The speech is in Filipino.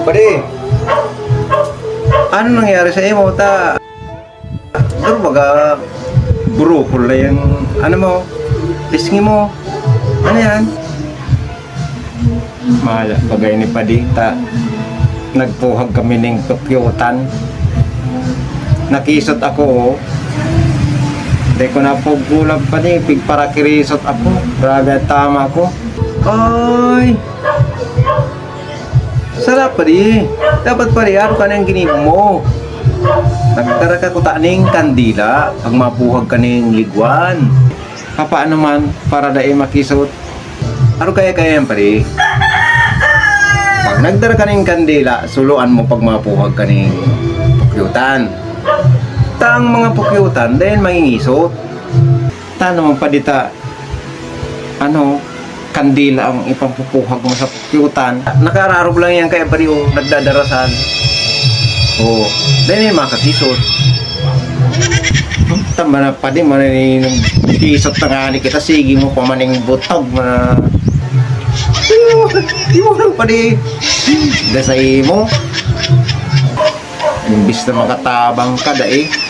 Pare, ano nangyari sa imo? Ano baga, burukol na yung, ano mo, pisngi mo. Ano yan? Mahal, bagay ni Padi, nagpuhag kami ng tukyutan. Nakisot ako, oh. Hindi ko na po gulag pa din, pigparakirisot ako. Grabe, tama ko. Ay! Sarap pa di. Dapat pa rin, ano ka nang ginib mo? Nagtara ka ko taning kandila, pag mapuhag ka ng liguan. Paano man, para dahil makisot. Ano kaya yan pa rin? Pag nagdara ka ng kandila, suluan mo pag mapuhag ka ng pukyutan. Taang mga pukyutan dahil mangingisot. Ta naman pa dita, kandila ang ipampupuhag mo sa pukyutan. Nakararog lang yan kaya pari o nagdadarasan. Oo, dahil yung makakisot. Tama na pa din, kisot na nga ni kita, sige mo pa maning butog na. Di mo lang pa di. Dasay mo. Imbis na makatabang ka dahi.